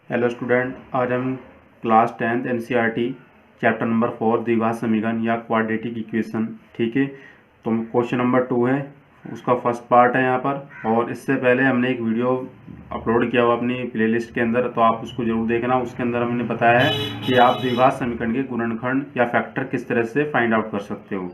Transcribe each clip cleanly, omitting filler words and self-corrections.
Hello student, आज हम class 10th NCERT chapter number 4 द्विघात समीकरण या क्वाड्रेटिक इक्वेशन। ठीक है, तो क्वेश्चन नंबर 2 है, उसका फर्स्ट पार्ट है यहाँ पर। और इससे पहले हमने एक वीडियो अपलोड किया हुआ अपनी प्लेलिस्ट के अंदर, तो आप उसको जरूर देखना। उसके अंदर हमने बताया है कि आप द्विघात समीकरण के गुणनखंड या फैक्टर किस तरह से फाइंड आउट कर सकते हो।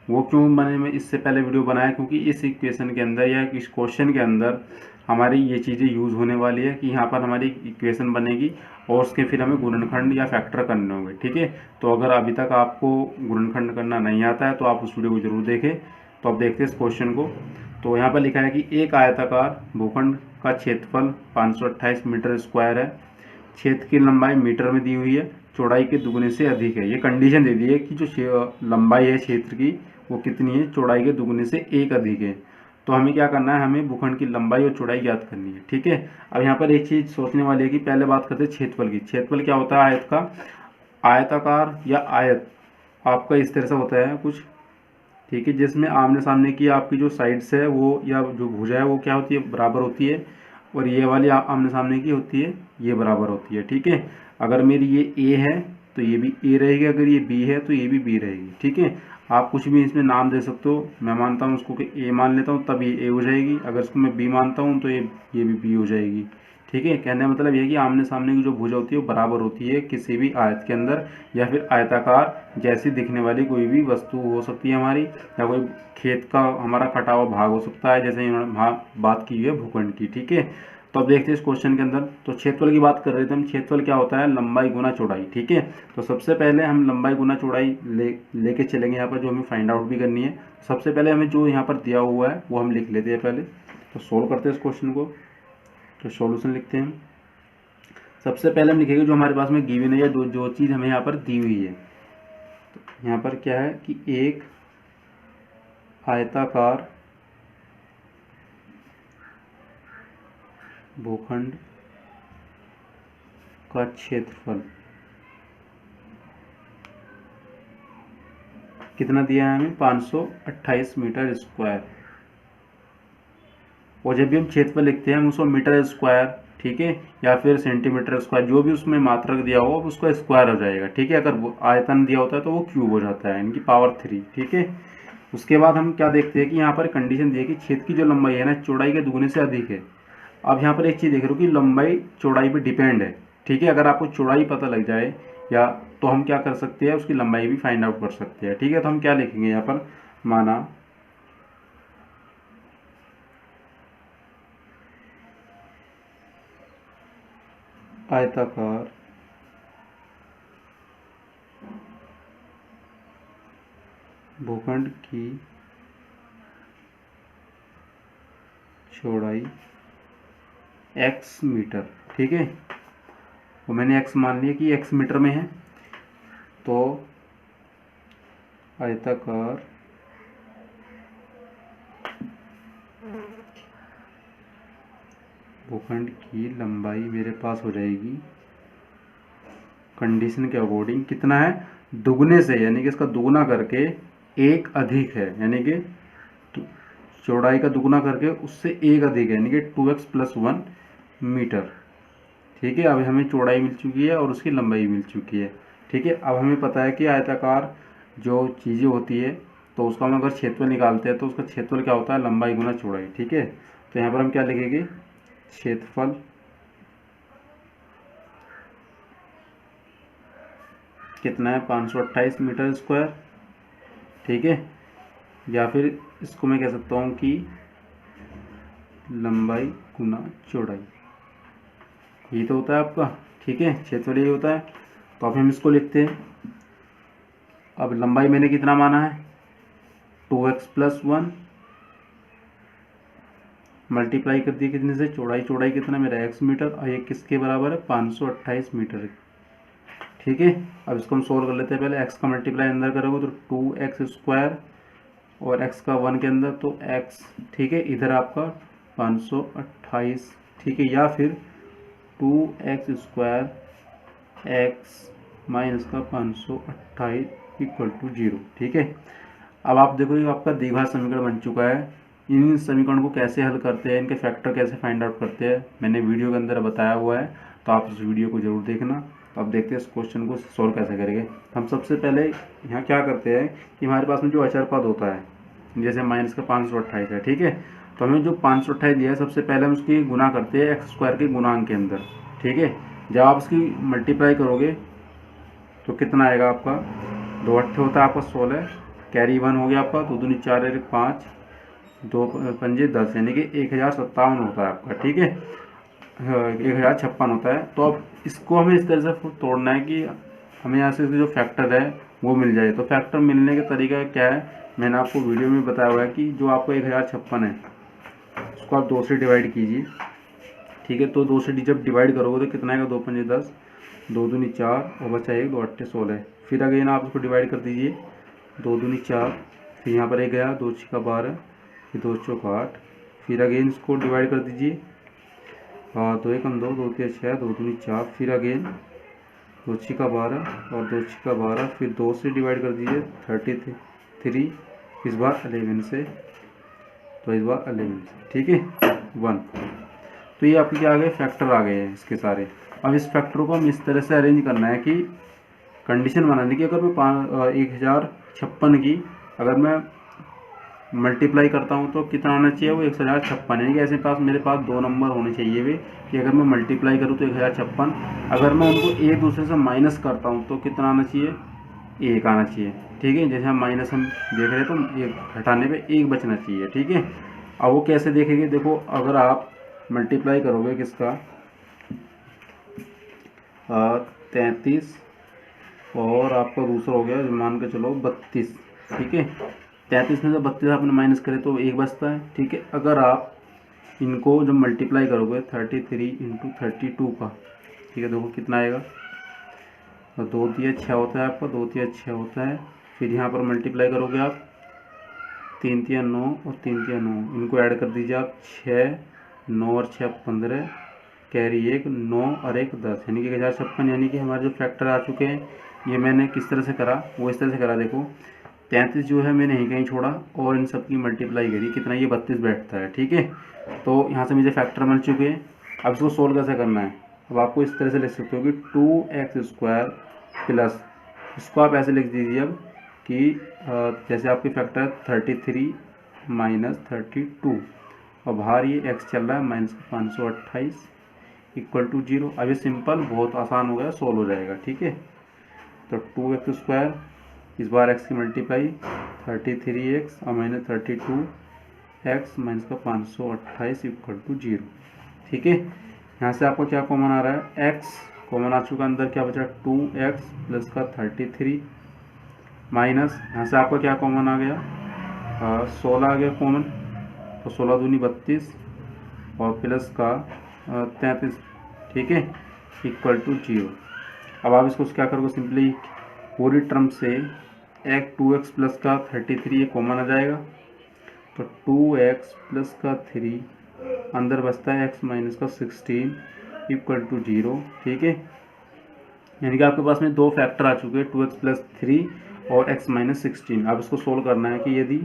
वो क्यों मैंने इससे पहले वीडियो बनाया, क्योंकि इस इक्वेशन के अंदर या इस क्वेश्चन के अंदर हमारी ये चीज़ें यूज़ होने वाली है कि यहाँ पर हमारी इक्वेशन बनेगी और उसके फिर हमें गुणनखंड या फैक्टर करने होंगे। ठीक है, तो अगर अभी तक आपको गुणनखंड करना नहीं आता है तो आप उस वीडियो को जरूर देखें। तो अब देखते हैं इस क्वेश्चन को। तो यहाँ पर लिखा है कि एक आयताकार भूखंड का क्षेत्रफल 528 मीटर स्क्वायर है, क्षेत्र की लंबाई मीटर में दी हुई है, चौड़ाई के दुगने से अधिक है। ये कंडीशन दे दी है कि जो लंबाई है क्षेत्र की वो कितनी है, चौड़ाई के दुगने से एक अधिक है। तो हमें क्या करना है, हमें भूखंड की लंबाई और चौड़ाई ज्ञात करनी है। ठीक है, अब यहाँ पर एक चीज़ सोचने वाली है कि पहले बात करते हैं क्षेत्रफल की। क्षेत्रफल क्या होता है आयत का? आयताकार या आयत आपका इस तरह से होता है कुछ, ठीक है, जिसमें आमने सामने की आपकी जो साइड्स है वो या जो भुजा है वो क्या होती है, बराबर होती है। और ये वाली आमने सामने की होती है, ये बराबर होती है। ठीक है, अगर मेरी ये ए है तो ये भी ए रहेगी, अगर ये बी है तो ये भी बी रहेगी। ठीक है, आप कुछ भी इसमें नाम दे सकते हो। मैं मानता हूँ उसको कि ए मान लेता हूँ, तब ये ए हो जाएगी। अगर इसको मैं बी मानता हूँ तो ये भी बी हो जाएगी। ठीक है, कहने का मतलब ये है कि आमने सामने की जो भुजा होती है वो बराबर होती है किसी भी आयत के अंदर, या फिर आयताकार जैसी दिखने वाली कोई भी वस्तु हो सकती है हमारी, या कोई खेत का हमारा कटा हुआ भाग हो सकता है, जैसे इन्होंने बात की है भूखंड की। ठीक है, तो अब देखते हैं इस क्वेश्चन के अंदर। तो क्षेत्रफल की बात कर रहे थे हम। क्षेत्रफल क्या होता है? लंबाई गुना चौड़ाई। ठीक है, तो सबसे पहले हम लंबाई गुना चौड़ाई लेके चलेंगे यहाँ पर, जो हमें फाइंड आउट भी करनी है। सबसे पहले हमें जो यहाँ पर दिया हुआ है वो हम लिख लेते हैं पहले। तो सोल्व करते हैं इस क्वेश्चन को। तो सॉल्यूशन लिखते हैं। सबसे पहले हम लिखेंगे जो हमारे पास में गिवन है या जो चीज़ हमें यहाँ पर दी हुई है। तो यहाँ पर क्या है कि एक आयताकार भूखंड का क्षेत्रफल कितना दिया है हमें? 528 मीटर स्क्वायर। और जब भी हम क्षेत्रफल लिखते हैं हम उसको मीटर स्क्वायर, ठीक है, या फिर सेंटीमीटर स्क्वायर, जो भी उसमें मात्रक दिया हो उसको स्क्वायर हो जाएगा। ठीक है, अगर वो आयतन दिया होता है तो वो क्यूब हो जाता है, इनकी पावर 3। ठीक है, उसके बाद हम क्या देखते हैं कि यहाँ पर कंडीशन दी है कि क्षेत्र की जो लंबाई है ना, चौड़ाई के दुगने से अधिक है। अब यहाँ पर एक चीज़ देख रहे हो कि लंबाई चौड़ाई पे डिपेंड है। ठीक है, अगर आपको चौड़ाई पता लग जाए या तो हम क्या कर सकते हैं, उसकी लंबाई भी फाइंड आउट कर सकते हैं। ठीक है, तो हम क्या लिखेंगे यहाँ पर, माना आयताकार भूखंड की चौड़ाई x मीटर। ठीक है, तो मैंने x मान लिया कि x मीटर में है। तो आयताकार भूखंड की लंबाई मेरे पास हो जाएगी कंडीशन के अकॉर्डिंग कितना है, दुगने से, यानी कि इसका दुगना करके एक अधिक है, यानी कि चौड़ाई का दुगना करके उससे एक अधिक है, यानी कि 2x + 1 मीटर। ठीक है, अब हमें चौड़ाई मिल चुकी है और उसकी लंबाई मिल चुकी है। ठीक है, अब हमें पता है कि आयताकार जो चीज़ें होती है तो उसका हम अगर क्षेत्रफल निकालते हैं तो उसका क्षेत्रफल क्या होता है, लंबाई गुना चौड़ाई। ठीक है, तो यहाँ पर हम क्या लिखेंगे, क्षेत्रफल कितना है, 528 मीटर स्क्वायर। ठीक है, या फिर इसको मैं कह सकता हूँ कि लंबाई गुना चौड़ाई, ये तो होता है आपका। ठीक है, क्षेत्रफल ये होता है। तो अब हम इसको लिखते हैं। अब लंबाई मैंने कितना माना है, 2x + 1 मल्टीप्लाई कर दिया कितने से, चौड़ाई कितना मेरा x मीटर, और ये किसके बराबर है, 528 मीटर। ठीक है, अब इसको हम सोल्व कर लेते हैं। पहले x का मल्टीप्लाई अंदर करोगे तो 2x² और x का 1 के अंदर तो x। ठीक है, इधर आपका 528। ठीक है, या फिर 2x² x माइनस का 528 = 0। ठीक है, अब आप देखो ये आपका द्विघात समीकरण बन चुका है। इन समीकरण को कैसे हल करते हैं, इनके फैक्टर कैसे फाइंड आउट करते हैं, मैंने वीडियो के अंदर बताया हुआ है। तो तो आप इस वीडियो को ज़रूर देखना। तो अब देखते हैं इस क्वेश्चन को सॉल्व कैसे करेंगे। हम सबसे पहले यहाँ क्या करते हैं कि हमारे पास में जो अचर पद होता है, जैसे माइनस का 528 है, ठीक है, तो हमें जो 528 दिया है सबसे पहले हम उसकी गुना करते हैं एक्स स्क्वायर के गुणांक के अंदर, ठीक है। जब आप उसकी मल्टीप्लाई करोगे तो कितना आएगा आपका, 2 अट्ठे होता है आपका 16, कैरी 1 हो गया आपका, 2 दूनी 4 1 5, 2 पंजे 10, यानी कि 1057 होता है आपका, ठीक है, 1056 होता है। तो अब इसको हमें इस तरह से तोड़ना है कि हमें यहाँ से जो फैक्टर है वो मिल जाए। तो फैक्टर मिलने का तरीका क्या है, मैंने आपको वीडियो में बताया हुआ है कि जो आपको 1056 है उसको आप 2 से डिवाइड कीजिए, ठीक है। तो 2 से जब डिवाइड करोगे तो कितना आएगा, 2 पंजे 10, 2 दूनी 4 और बचा 1, 2 अट्ठे 16। फिर अगेन आप उसको डिवाइड कर दीजिए, 2 दूनी 4, फिर यहाँ पर 1 गया, 2 छक्का 12, फिर 2 चौका 8, फिर अगेन इसको डिवाइड कर दीजिए, 2 एकम 2, 2 तिया 6, 2 दूनी 4, फिर अगेन 2 छक्का 12 और 2 छक्का 12, फिर 2 से डिवाइड कर दीजिए 33, इस बार 11 से, तो इस बार 11 से, ठीक है, 1। तो ये आपके क्या आ गए, फैक्टर आ गए हैं इसके सारे। अब इस फैक्टर को हम इस तरह से अरेंज करना है कि कंडीशन बनाने की, अगर मैं 1056 की अगर मैं मल्टीप्लाई करता हूँ तो कितना आना चाहिए, वो 1056, यानी कि ऐसे मेरे पास 2 नंबर होने चाहिए वे कि अगर मैं मल्टीप्लाई करूँ तो 1056, अगर मैं उनको एक दूसरे से माइनस करता हूँ तो कितना आना चाहिए, 1 आना चाहिए, ठीक है। जैसे हम माइनस हम देख रहे हैं तो 1 घटाने पे 1 बचना चाहिए, ठीक है। अब वो कैसे देखेंगे, देखो अगर आप मल्टीप्लाई करोगे किसका 33 और आपका दूसरा हो गया मान के चलो 32, ठीक है। 33 में से 32 आपने माइनस करे तो 1 बचता है, ठीक है। अगर आप इनको जब मल्टीप्लाई करोगे 33 × 32 का, ठीक है, देखो कितना आएगा, तो 2 तिया 6 होता है आपका, 2 तिया 6 होता है। फिर यहाँ पर मल्टीप्लाई करोगे आप 3 तिया 9 और 3 तिया 9, इनको ऐड कर दीजिए आप, 6, 9 और 6 15, कैरी 1, 9 और 1 10, यानी कि 1056, यानी कि हमारे जो फैक्टर आ चुके हैं। ये मैंने किस तरह से करा, वो इस तरह से करा, देखो 33 जो है मैंने कहीं छोड़ा और इन सब की मल्टीप्लाई करी, कितना, ये 32 बैठता है, ठीक है। तो यहाँ से मुझे फैक्टर मिल चुके हैं। अब इसको सोल्व कैसे करना है, अब आपको इस तरह से लिख सकते हो कि 2x² प्लस, इसको आप ऐसे लिख दीजिए अब कि जैसे आपके फैक्टर 33 - 32 और बाहर ये x चल रहा है -528 = 0। अब ये सिंपल बहुत आसान हो गया, सोल्व हो जाएगा, ठीक है। तो 2x², इस बार x की मल्टीप्लाई 33x और -32x -528 = 0, ठीक है। यहाँ से आपको क्या कॉमन आ रहा है, x कॉमन आ चुका, अंदर क्या बचा 2x प्लस का 33 माइनस, यहाँ से आपका क्या कॉमन आ गया 16 आ गया कॉमन, तो 16 दूनी 32 और प्लस का 33, ठीक है, = 0। अब आप इसको क्या करोगे, सिंपली पूरी टर्म से 2x प्लस का 33 ये कॉमन आ जाएगा, तो 2x प्लस का 3 अंदर बचता है x माइनस का 16 = 0, ठीक है। यानी कि आपके पास में 2 फैक्टर आ चुके हैं, 2x प्लस 3 और x माइनस 16। अब इसको सोल्व करना है कि यदि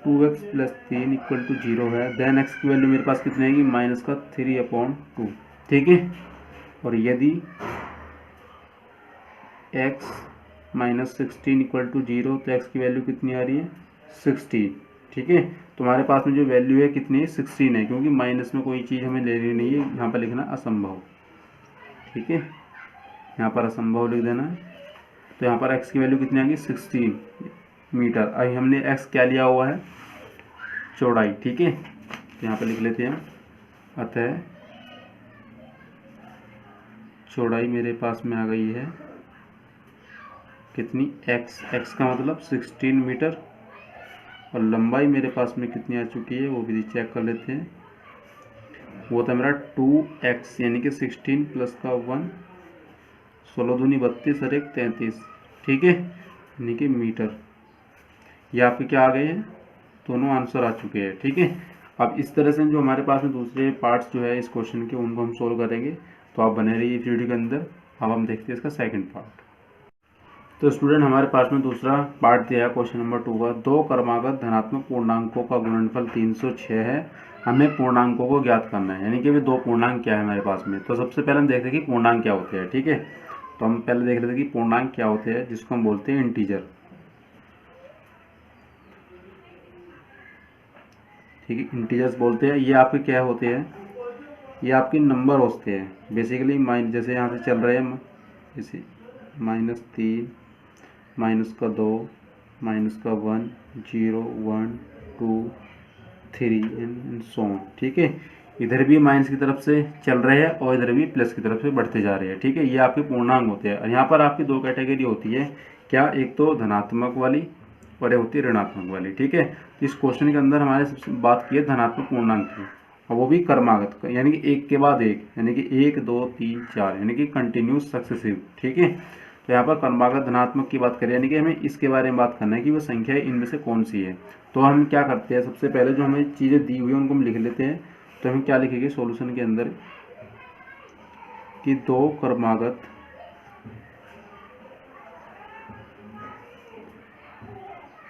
2x प्लस 3 = 0 है, देन x की वैल्यू मेरे पास कितनी आएगी, -3/2, ठीक है। और यदि x माइनस 16 = 0, तो x की वैल्यू कितनी आ रही है 16, ठीक है। तुम्हारे पास में जो वैल्यू है कितनी है 16 है, क्योंकि माइनस में कोई चीज़ हमें लेनी नहीं है, यहाँ पर लिखना असंभव, ठीक है, यहाँ पर असंभव लिख देना है। तो यहाँ पर x की वैल्यू कितनी आएगी 16 मीटर। अभी हमने x क्या लिया हुआ है, चौड़ाई, ठीक है, तो यहाँ पर लिख लेते हैं, अतः चौड़ाई मेरे पास में आ गई है कितनी, x का मतलब 16 मीटर, और लंबाई मेरे पास में कितनी आ चुकी है वो भी चेक कर लेते हैं, वो था मेरा 2x, यानी कि 16 प्लस का 1, 16 दूनी 32 और 1 33, ठीक है, यानी कि मीटर। ये आपके क्या आ गए हैं, दोनों आंसर आ चुके हैं, ठीक है। अब इस तरह से जो हमारे पास में दूसरे पार्ट्स जो है इस क्वेश्चन के, उनको हम सोल्व करेंगे, तो आप बने रहिए इस वीडियो के अंदर। अब हम देखते हैं इसका सेकंड पार्ट। तो स्टूडेंट हमारे पास में दूसरा पार्ट दिया है क्वेश्चन नंबर 2 का। दो क्रमागत धनात्मक पूर्णांकों का गुणनफल 306 है, हमें पूर्णांकों को ज्ञात करना है। यानी कि भी दो पूर्णांक क्या है हमारे पास में। तो सबसे पहले हम देखते हैं कि पूर्णांक क्या होते हैं। ठीक है, तो हम पहले देख लेते हैं कि पूर्णांक क्या होते हैं, जिसको हम बोलते हैं इंटीजर। ठीक है, इंटीजर्स बोलते हैं। ये आपके क्या होते हैं, ये आपके नंबर होते हैं बेसिकली। जैसे यहाँ से चल रहे हैं, जैसे -3, -2, -1, 0, 1, 2, 3 एंड सो ऑन। ठीक है, इधर भी माइनस की तरफ से चल रहे हैं और इधर भी प्लस की तरफ से बढ़ते जा रहे हैं। ठीक है, ये आपके पूर्णांक होते हैं। और यहाँ पर आपकी दो कैटेगरी होती है क्या, एक तो धनात्मक वाली और एक होती है ऋणात्मक वाली। ठीक है, तो इस क्वेश्चन के अंदर हमारे सबसे बात की है धनात्मक पूर्णांक की, और वो भी क्रमागत का, यानी कि एक के बाद एक, यानी कि 1, 2, 3, 4, यानी कि कंटिन्यूस सक्सेसिव। ठीक है, तो यहाँ पर क्रमागत धनात्मक की बात करें, यानी कि हमें इसके बारे में बात करना है कि वो संख्या इनमें से कौन सी है। तो हम क्या करते हैं, सबसे पहले जो हमें चीज़ें दी हुई है उनको हम लिख लेते हैं। तो हम क्या लिखेंगे सॉल्यूशन के अंदर कि दो क्रमागत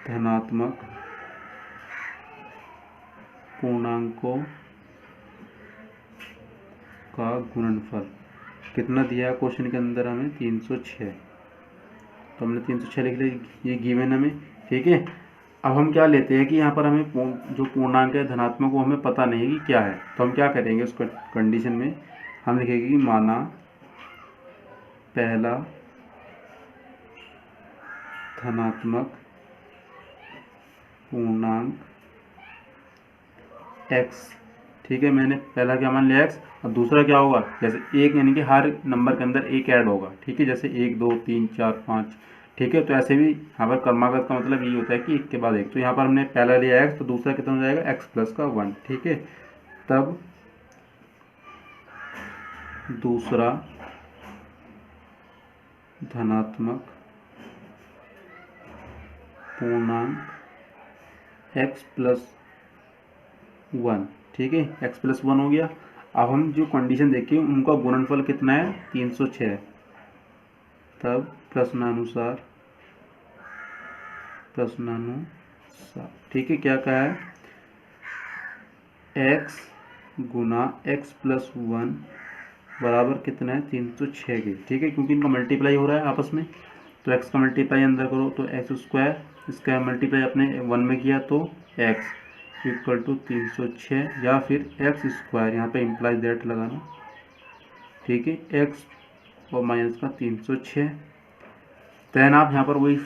धनात्मक पूर्णांकों का गुणनफल कितना दिया है क्वेश्चन के अंदर हमें, 306। तो हमने 306 लिख लिया, ये गिवन हमें। ठीक है, अब हम क्या लेते हैं कि यहाँ पर हमें जो पूर्णांक है धनात्मक, वो हमें पता नहीं है कि क्या है। तो हम क्या करेंगे उस कंडीशन में, हम लिखेंगे कि माना पहला धनात्मक पूर्णांक x। ठीक है, मैंने पहला क्या मान लिया x, और दूसरा क्या होगा, जैसे एक, यानी कि हर नंबर के अंदर एक ऐड होगा। ठीक है, जैसे 1, 2, 3, 4, 5। ठीक है, तो ऐसे भी यहाँ पर क्रमागत का मतलब ये होता है कि एक के बाद एक। तो यहाँ पर हमने पहला लिया x, तो दूसरा कितना हो जाएगा, x प्लस का 1। ठीक है, तब दूसरा धनात्मक पूर्णांक x प्लस 1। ठीक है, x प्लस 1 हो गया। अब हम जो कंडीशन देखिए उनका गुणनफल कितना है, 306। तब प्रश्नानुसार ठीक है, क्या कहा है, x गुना x प्लस 1 बराबर कितना है, 306 के। ठीक है, क्योंकि इनका मल्टीप्लाई हो रहा है आपस में, तो x का मल्टीप्लाई अंदर करो तो x स्क्वायर, इसका मल्टीप्लाई अपने 1 में किया तो x इक्वल टू 306, या फिर x स्क्वायर, यहाँ पे इम्प्लाइज दैट लगाना। ठीक है, x और माइनस का 306। देन आप यहाँ पर वही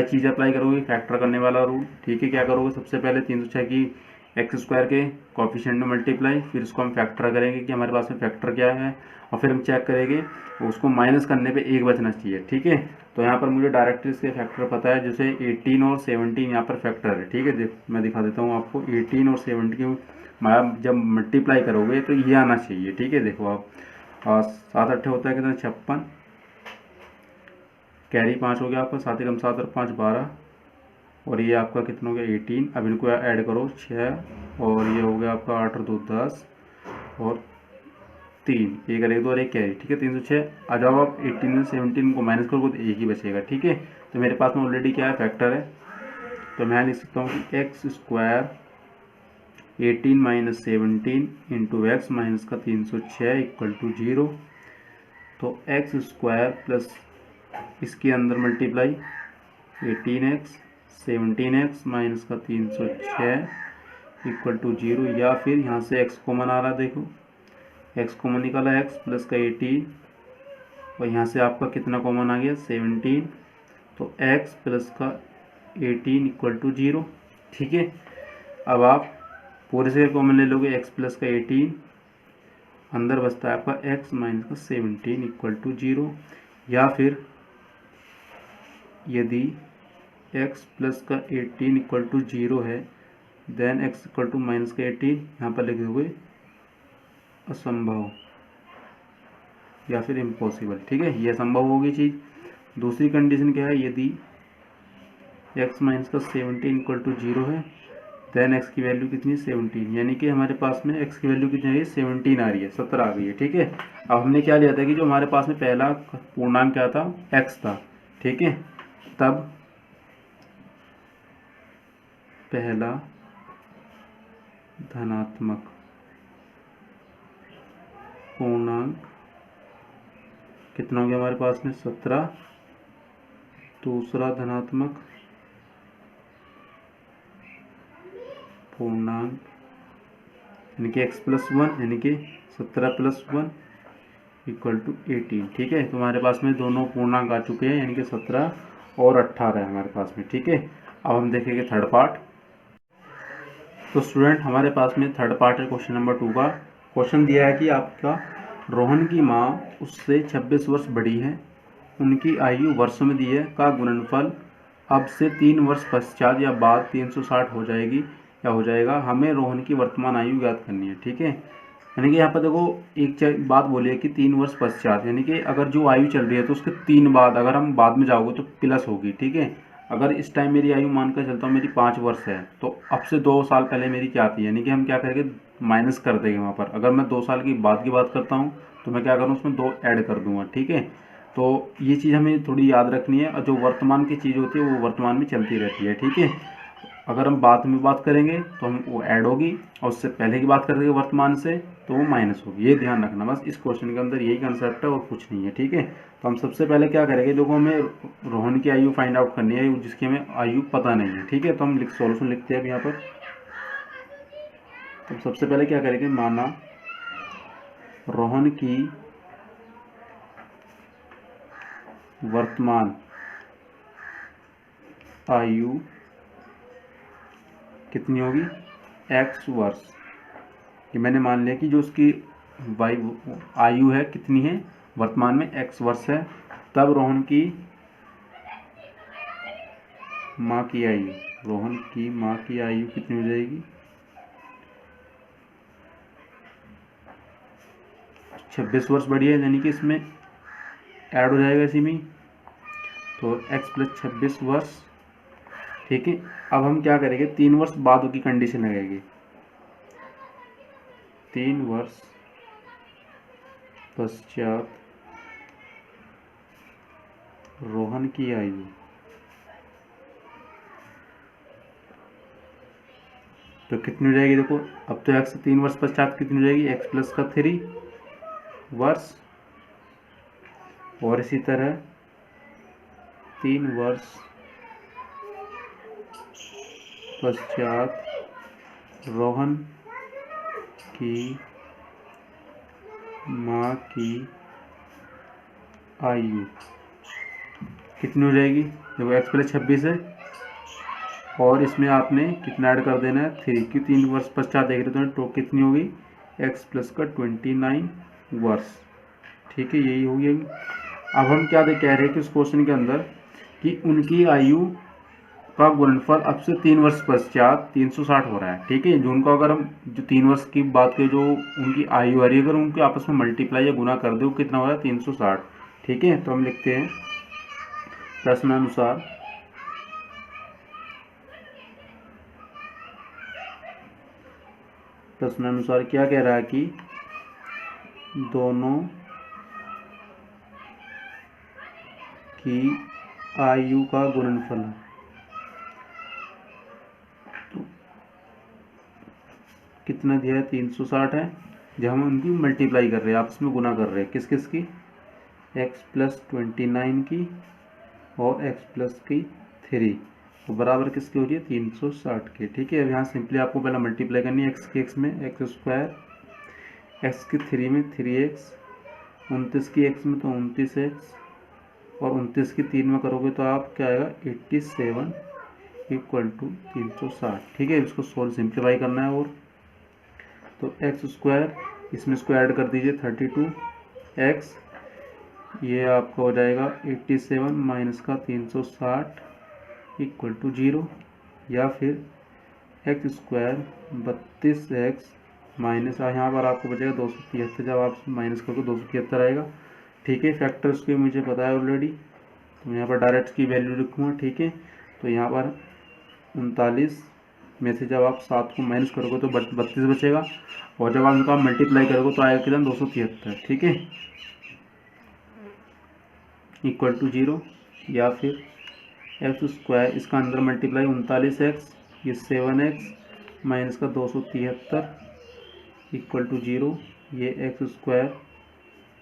चीज़ अप्लाई करोगे, फैक्टर करने वाला रूल। ठीक है, क्या करोगे, सबसे पहले 306 की एक्स स्क्वायर के कोफिशिएंट में मल्टीप्लाई, फिर उसको हम फैक्टर करेंगे कि हमारे पास में फैक्टर क्या है, और फिर हम चेक करेंगे उसको माइनस करने पे एक बचना चाहिए। ठीक है, तो यहाँ पर मुझे डायरेक्टली इसके फैक्टर पता है, जैसे 18 और 17 यहाँ पर फैक्टर है। ठीक है, मैं दिखा देता हूँ आपको, 18 और 17 जब मल्टीप्लाई करोगे तो ये आना चाहिए। ठीक है, देखो आप 7 8 होता है कितना, 56, कैरी 5 हो गया आपका, 7 एकम 7 और 5 12, और ये आपका कितना हो गया, 18। अब इनको ऐड करो 6, और ये हो गया आपका 8 और 2 10, और 3, एक और एक 2 और एक कैरी। ठीक है, 306। आ जाओ आप 18 में 17 को माइनस करोगे तो एक ही बचेगा। ठीक है, तो मेरे पास में ऑलरेडी क्या है, फैक्टर है। तो मैं लिख सकता हूँ कि x square 18 minus 17 into x minus का 306 इक्वल टू 0। तो एक्स स्क्वायर प्लस इसके अंदर मल्टीप्लाई 18x 17x माइनस का 306 इक्वल टू 0, या फिर यहाँ से x कॉमन आ रहा है, देखो x कॉमन निकाला, x प्लस का 18, और यहाँ से आपका कितना कॉमन आ गया, 17। तो x प्लस का 18 इक्वल टू 0। ठीक है, अब आप पूरे से कॉमन ले लोगे, x प्लस का 18, अंदर बचता है आपका x माइनस का 17 इक्वल टू 0, या फिर यदि x प्लस का 18 इक्वल टू 0 है, then x equal to minus का 18, यहाँ पर लिख दोगे असंभव या फिर इम्पॉसिबल। ठीक है, ये असंभव होगी चीज़। दूसरी कंडीशन क्या है, यदि x माइनस का 17 इक्वल टू 0 है, देन x की वैल्यू कितनी है, 17, यानी कि हमारे पास में x की वैल्यू कितनी आ रही है, 17 आ रही है, 17 आ गई है। ठीक है, अब हमने क्या लिया था कि जो हमारे पास में पहला पूर्णांक क्या था, x था। ठीक है। तब पहला धनात्मक पूर्णांक कितना हो गया हमारे पास में 17, दूसरा धनात्मक पूर्णांक यानी कि x+1 यानी कि 17 + 1 = 18। ठीक है, तुम्हारे पास में दोनों पूर्णांक आ चुके हैं यानी कि 17 और 18 है हमारे पास में। ठीक है, अब हम देखेंगे थर्ड पार्ट। तो स्टूडेंट हमारे पास में थर्ड पार्ट है क्वेश्चन नंबर 2 का। क्वेश्चन दिया है कि आपका रोहन की माँ उससे 26 वर्ष बड़ी है, उनकी आयु वर्षों में दी है का गुणनफल अब से 3 वर्ष पश्चात या बाद 360 हो जाएगी या हो जाएगा, हमें रोहन की वर्तमान आयु ज्ञात करनी है। ठीक है, यानी कि यहाँ पर देखो एक बात बोली है कि 3 वर्ष पश्चात, यानी कि अगर जो आयु चल रही है तो उसके 3 बाद अगर हम बाद में जाओगे तो प्लस होगी। ठीक है, अगर इस टाइम मेरी आयु मानकर चलता हूँ मेरी 5 वर्ष है तो अब से 2 साल पहले मेरी क्या थी, यानी कि हम क्या करेंगे माइनस कर देंगे वहाँ पर। अगर मैं 2 साल की बात करता हूँ तो मैं क्या करूँ उसमें 2 ऐड कर दूंगा। ठीक है, तो ये चीज़ हमें थोड़ी याद रखनी है, और जो वर्तमान की चीज़ होती है वो वर्तमान में चलती रहती है। ठीक है, अगर हम बाद में बात करेंगे तो हम वो ऐड होगी, और उससे पहले की बात करेंगे वर्तमान से तो वो माइनस होगी। ये ध्यान रखना, बस इस क्वेश्चन के अंदर यही कंसेप्ट है और कुछ नहीं है। ठीक है, तो हम सबसे पहले क्या करेंगे, देखो हमें रोहन की आयु फाइंड आउट करनी है जिसकी हमें आयु पता नहीं है। ठीक है, तो हम सॉल्यूशन लिखते हैं अब यहाँ पर। तो सबसे पहले क्या करेंगे, माना रोहन की वर्तमान आयु कितनी होगी, x वर्ष। कि मैंने मान लिया कि जो उसकी आयु है कितनी है वर्तमान में x वर्ष है, तब रोहन की माँ की आयु, रोहन की माँ की आयु कितनी हो जाएगी, 26 वर्ष बढ़ी है, यानी कि इसमें ऐड हो जाएगा इसी में, तो x + 26 वर्ष। ठीक है, अब हम क्या करेंगे 3 वर्ष बाद की कंडीशन लगाएंगे, 3 वर्ष पश्चात रोहन की आयु, तो कितनी हो जाएगी, देखो अब तो x 3 वर्ष पश्चात कितनी हो जाएगी, x + 3 वर्ष, और इसी तरह 3 वर्ष पश्चात रोहन की माँ की आयु कितनी हो जाएगी, देखो x + 26 है और इसमें आपने कितना ऐड कर देना है 3, क्योंकि 3 वर्ष पश्चात देख रहे तो कितनी होगी x + 29 वर्ष। ठीक है, यही होगी। अब हम क्या कह रहे हैं कि उस क्वेश्चन के अंदर कि उनकी आयु का गुणनफल अब से 3 वर्ष पश्चात 360 हो रहा है। ठीक है, जो उनको अगर हम जो 3 वर्ष की बात करें जो उनकी आयु आ रही है, अगर उनके आपस में मल्टीप्लाई या गुना कर दो कितना हो रहा है 360। ठीक है, तो हम लिखते हैं प्रश्नानुसार क्या कह रहा है कि दोनों की आयु का गुणनफल है, तो कितना दिया है 360 है, जब हम उनकी मल्टीप्लाई कर रहे हैं आपस में गुना कर रहे हैं किस किस की, x + 29 की और x + 3, तो बराबर किसकी हो रही है 360 के। ठीक है, अब यहाँ सिंपली आपको पहले मल्टीप्लाई करनी है x की x में x², x की 3 में 3x, 29 की x में तो 29x, और 29 की 3 में करोगे तो आप क्या आएगा 87 = 360। ठीक है, इसको सोल्व सिंप्लीफाई करना है, और तो x² इसमें इसको ऐड कर दीजिए 32x, ये आपका हो जाएगा 87 माइनस का 360 = 0, या फिर x² 32x माइनस यहाँ पर आपको बचेगा 273, जब आप माइनस करोगे 273 आएगा। ठीक है, फैक्टर्स के मुझे पता है ऑलरेडी, तो मैं यहाँ पर डायरेक्ट की वैल्यू लिखूँगा। ठीक है, तो यहाँ पर 39 में से जब आप 7 को माइनस करोगे तो 32 बचेगा, और जब आप इनका मल्टीप्लाई करोगे तो आएगा कितना 273। ठीक है, = 0, या फिर एक्स स्क्वायर, इसका अंदर मल्टीप्लाई 39x, ये 7x माइनस का 273 इक्वल टू 0, ये एक्स स्क्वायर,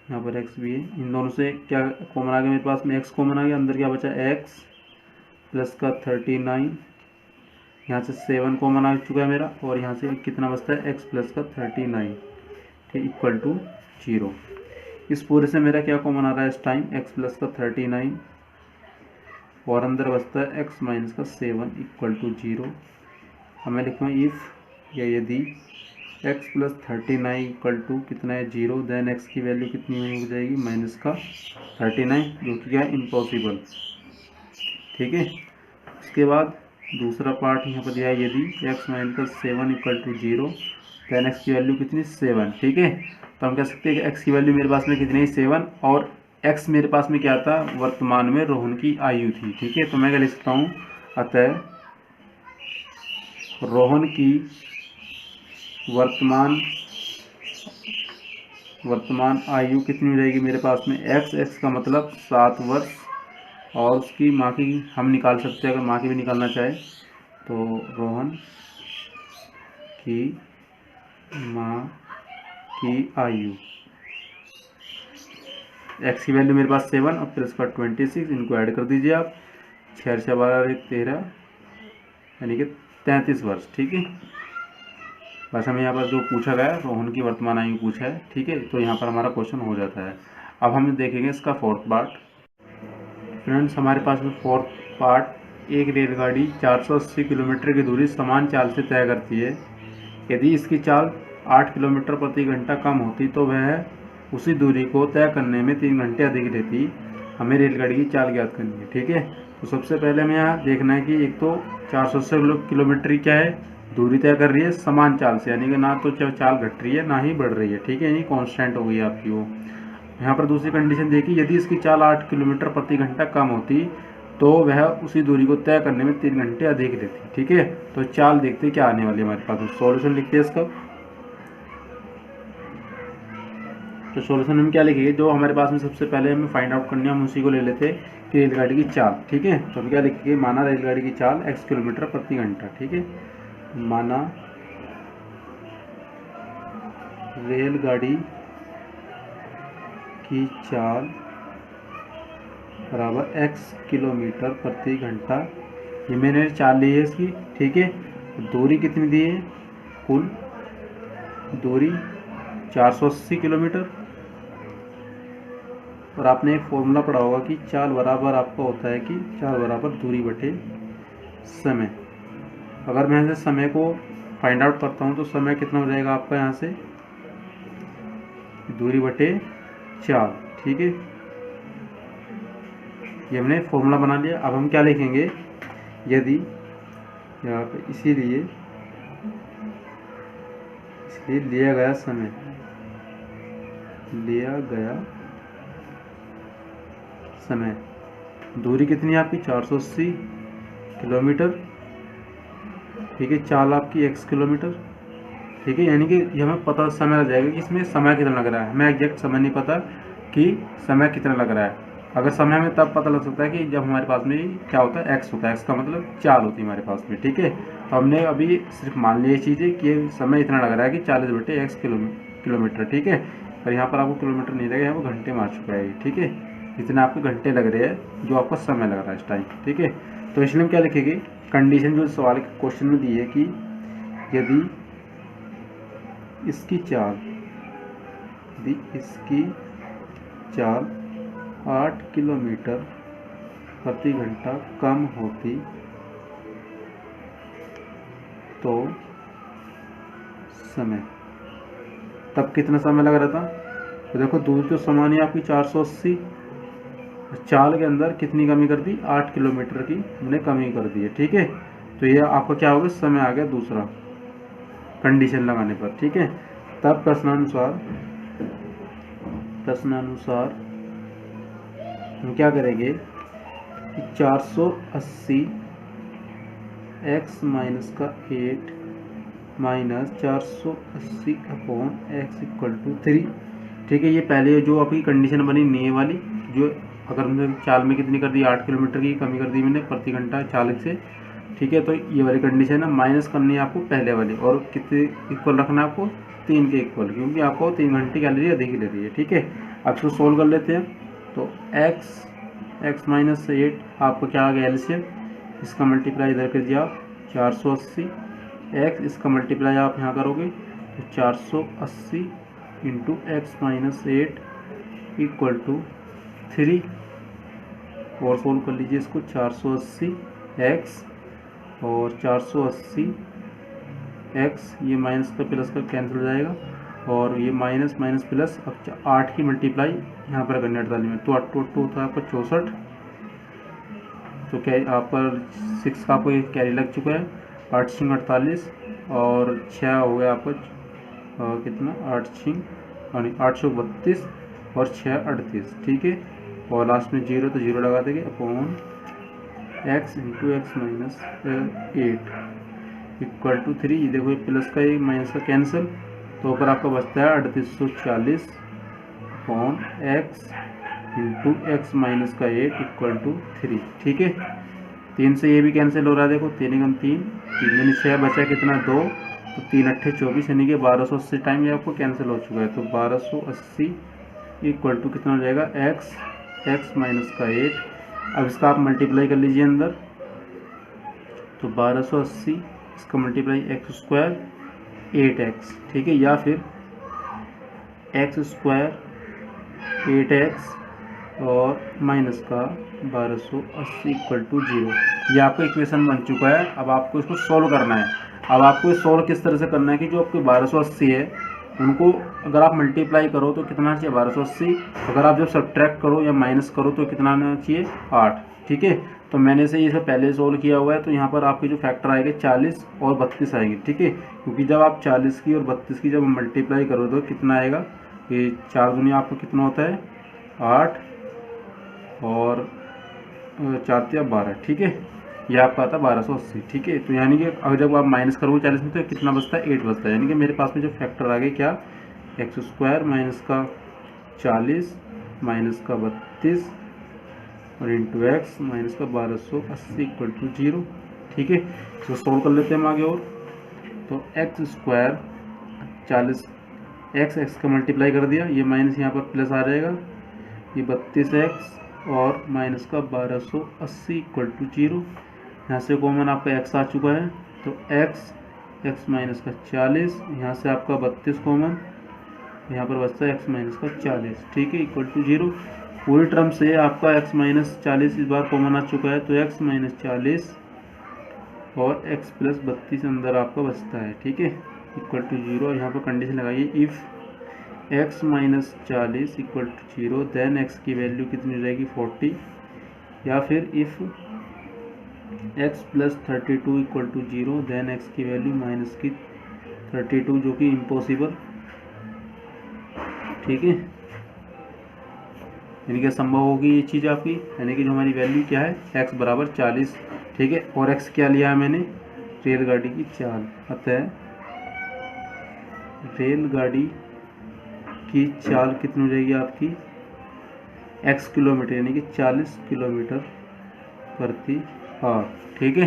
यहाँ पर एक्स भी है, इन दोनों से क्या कॉमन आ गया मेरे पास में, एक्स कॉमन आ गया, अंदर क्या बचा एक्स प्लस का 39, यहाँ से 7 कॉमन आ चुका है मेरा, और यहाँ से कितना बचता है एक्स प्लस का 39, ठीक, इक्वल टू 0। इस पूरे से मेरा क्या कॉमन आ रहा है इस टाइम, एक्स प्लस का 39 और अंदर बचता है एक्स माइनस का 7 इक्वल टू 0। अब मैं लिखूँ इफ़ या यदि एक्स प्लस 39 इक्वल टू कितना है 0, देन एक्स की वैल्यू कितनी हो जाएगी माइनस का 39, जो कि क्या है इम्पॉसिबल, ठीक है। उसके बाद दूसरा पार्ट यहाँ पर दिया है, यदि एक्स माइनस का 7 इक्वल टू 0, देन एक्स की वैल्यू कितनी 7, ठीक है। तो हम कह सकते हैं कि एक्स की वैल्यू मेरे पास में कितनी है 7, और एक्स मेरे पास में क्या था, वर्तमान में रोहन की आयु थी, ठीक है। तो मैं क्या लिख सकता हूँ, अतः रोहन की वर्तमान आयु कितनी हो जाएगी मेरे पास में, एक्स का मतलब 7 वर्ष, और उसकी माँ की हम निकाल सकते हैं, अगर माँ की भी निकालना चाहे तो रोहन की माँ की आयु, एक्स की वैल्यू मेरे पास 7 और प्लस का 26, इनको ऐड कर दीजिए आप, 6 6 12 13 यानी कि 33 वर्ष, ठीक है। बस हमें यहाँ पर जो पूछा गया है रोहन की वर्तमान आयु पूछा है, ठीक है। तो यहाँ पर हमारा क्वेश्चन हो जाता है। अब हम देखेंगे इसका फोर्थ पार्ट। फ्रेंड्स, हमारे पास में फोर्थ पार्ट, एक रेलगाड़ी 480 किलोमीटर की दूरी समान चाल से तय करती है। यदि इसकी चाल 8 किलोमीटर प्रति घंटा कम होती तो वह उसी दूरी को तय करने में 3 घंटे अधिक लेती। हमें रेलगाड़ी की चाल ज्ञात करनी है, ठीक है। तो सबसे पहले हमें यहाँ देखना है कि एक तो 480 किलोमीटर क्या है दूरी तय कर रही है समान चाल से, यानी कि ना तो चाल घट रही है ना ही बढ़ रही है, ठीक है, यानी कांस्टेंट हो गई आपकी वो। यहाँ पर दूसरी कंडीशन देखी, यदि इसकी चाल 8 किलोमीटर प्रति घंटा कम होती तो वह उसी दूरी को तय करने में 3 घंटे अधिक लेती, ठीक है। तो चाल देखते क्या आने वाली है हमारे पास, सॉल्यूशन लिखते हैं इसका। तो सॉल्यूशन हम क्या लिखेंगे, जो हमारे पास में सबसे पहले हमें फाइंड आउट करनी है हम उसी को ले लेते हैं कि रेलगाड़ी की चाल, ठीक है। तो हम क्या लिखेंगे, माना रेलगाड़ी की चाल x किलोमीटर प्रति घंटा, ठीक है। माना रेलगाड़ी की चाल बराबर x किलोमीटर प्रति घंटा, ये मैंने चाल ली है इसकी, ठीक है। दूरी कितनी दी है, कुल दूरी 480 किलोमीटर, और आपने एक फॉर्मूला पढ़ा होगा कि चाल बराबर आपका होता है कि चाल बराबर दूरी बटे समय। अगर मैं यहाँ से समय को फाइंड आउट करता हूँ तो समय कितना हो जाएगा आपका, यहाँ से दूरी बटे चाल, ठीक है। ये हमने फॉर्मूला बना लिया। अब हम क्या लिखेंगे, यदि यहाँ पे इसीलिए लिया गया समय, दूरी कितनी है आपकी 480 किलोमीटर, ठीक है। चाल आपकी x किलोमीटर, ठीक है। यानी कि ये हमें पता समय लग जाएगा कि इसमें समय कितना लग रहा है। हमें एग्जैक्ट समय नहीं पता कि समय कितना लग रहा है। अगर समय हमें तब पता लग सकता है कि जब हमारे पास में क्या होता है, x होता है, x का मतलब चाल होती है हमारे पास में, ठीक है। तो हमने अभी सिर्फ मान लिया ये चीज़ें कि समय इतना लग रहा है कि 40 बटे x किलोमीटर, ठीक है। पर यहाँ पर आपको किलोमीटर नहीं लगेगा, यहाँ पर घंटे मार चुका है, ठीक है। इतने आपके घंटे लग रहे हैं जो आपका समय लग रहा है इस टाइम, ठीक है। तो इसलिए हम क्या लिखेंगे, कंडीशन जो सवाल के क्वेश्चन में दी है कि यदि इसकी चाल 8 किलोमीटर प्रति घंटा कम होती तो समय, तब कितना समय लग रहा था। तो देखो दूरी तो समान है आपकी 480, चाल के अंदर कितनी कमी कर दी, 8 किलोमीटर की हमने कमी कर दी है, ठीक है। तो ये आपका क्या होगा, समय आ गया दूसरा कंडीशन लगाने पर, ठीक है। तब प्रश्नानुसार हम क्या करेंगे कि 480 x माइनस का 8 minus 480 upon x equal to 3, ठीक है। ये पहले जो आपकी कंडीशन बनी नी वाली, जो अगर हमने चाल में कितनी कर दी, 8 किलोमीटर की कमी कर दी मैंने प्रति घंटा चालक से, ठीक है। तो ये वाली कंडीशन है, माइनस करनी है आपको पहले वाली, और कितने इक्वल रखना है आपको, 3 के इक्वल, क्योंकि आपको 3 घंटे कैलोरी अधिक ले रही है, ठीक है। अब इसको सोल्व कर लेते हैं। तो x माइनस 8 आपको क्या आ गया एलसीएम, इसका मल्टीप्लाई इधर कर दिया आप 480, x इसका मल्टीप्लाई आप यहाँ करोगे तो 480 into x minus 8 equal to 3, और सोल्व कर लीजिए इसको। 480 x और 480 x, ये माइनस का प्लस का कैंसिल हो जाएगा, और ये माइनस माइनस प्लस, अब 8 की मल्टीप्लाई यहाँ पर करनी है 48 में, तो 8 होता है आपका 64। तो कैरी आप पर 6 का आपको ये कैरी लग चुका है, 8 6 48, और 6 हो गया आपको कितना, 8 6 832 और 6 38, ठीक है। और लास्ट में 0 तो 0 लगा देंगे upon x into x minus 8 equal to 3। ये देखो प्लस का ये माइनस का कैंसिल, तो ऊपर आपका बचता है 3840 upon x into x minus का 8 इक्वल टू 3, ठीक है। 3 से ये भी कैंसिल हो रहा है, देखो 3 एकम 3, 3 में 6 बचा कितना 2, तो 3 8 24, यानी कि 1280 टाइम ये आपको कैंसिल हो चुका है। तो 1280 इक्वल टू कितना हो जाएगा, एक्स माइनस का 8। अब इसका आप मल्टीप्लाई कर लीजिए अंदर, तो 1280 इसका मल्टीप्लाई एक्स स्क्वायर 8x, ठीक है, या फिर एक्स स्क्वायर 8x और माइनस का 1280 इक्वल टू 0। ये आपका इक्वेशन बन चुका है। अब आपको इसको सोल्व करना है। अब आपको ये सोल्व किस तरह से करना है कि जो आपके 1280 है उनको अगर आप मल्टीप्लाई करो तो कितना चाहिए 1280, अगर आप जब सब्ट्रैक्ट करो या माइनस करो तो कितना आना चाहिए 8, ठीक है। तो मैंने से ये सब पहले सोल्व किया हुआ है, तो यहाँ पर आपके जो फैक्टर आएंगे 40 और 32 आएंगे, ठीक है। क्योंकि जब आप 40 की और 32 की जब मल्टीप्लाई करो तो कितना आएगा, ये 4 दूनी आपको कितना होता है 8 और 4 या 12, ठीक है। ये आपका आता है 1280, ठीक है। तो यानी कि अगर जब आप माइनस करोगे 40 में तो कितना बचता है 8 बचता है, यानी कि मेरे पास में जो फैक्टर आ गए क्या, एक्स स्क्वायर माइनस का 40 माइनस का 32 और इंटू एक्स माइनस का 1280 इक्वल टू 0, ठीक है। तो सोल्व कर लेते हैं हम आगे। और तो एक्स स्क्वायर 40 एक्स का मल्टीप्लाई कर दिया, ये माइनस यहाँ पर प्लस आ जाएगा, ये 32x और माइनस का 1280 इक्वल टू 0। यहाँ से कॉमन आपका x आ चुका है, तो x माइनस का 40, यहाँ से आपका 32 कॉमन, यहाँ पर बचता है x माइनस का 40, ठीक है, इक्वल टू 0। पूरी टर्म से आपका x माइनस 40 इस बार कॉमन आ चुका है, तो x माइनस 40 और x प्लस 32 अंदर आपका बचता है, ठीक है, इक्वल टू 0। यहाँ पर कंडीशन लगाइए, if x minus 40 equal to 0 then x की वैल्यू कितनी रहेगी 40, या फिर if x plus 32 equal to 0 then x की वैल्यू माइनस की 32, जो कि इम्पॉसिबल, ठीक है। यानी कि संभव होगी ये चीज़ आपकी, यानी कि जो हमारी वैल्यू क्या है x बराबर 40, ठीक है। और x क्या लिया है मैंने, रेलगाड़ी की चाल, अतः रेलगाड़ी की चाल कितनी हो जाएगी आपकी x किलोमीटर, यानी कि 40 किलोमीटर प्रति आवर, ठीक है।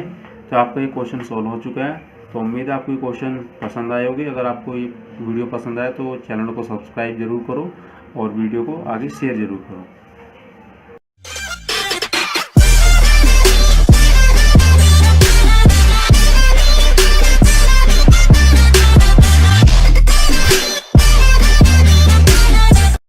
तो आपका ये क्वेश्चन सॉल्व हो चुका है। तो उम्मीद है आपको ये क्वेश्चन पसंद आए होंगे। अगर आपको ये वीडियो पसंद आए तो चैनल को सब्सक्राइब जरूर करो और वीडियो को आगे शेयर जरूर करो।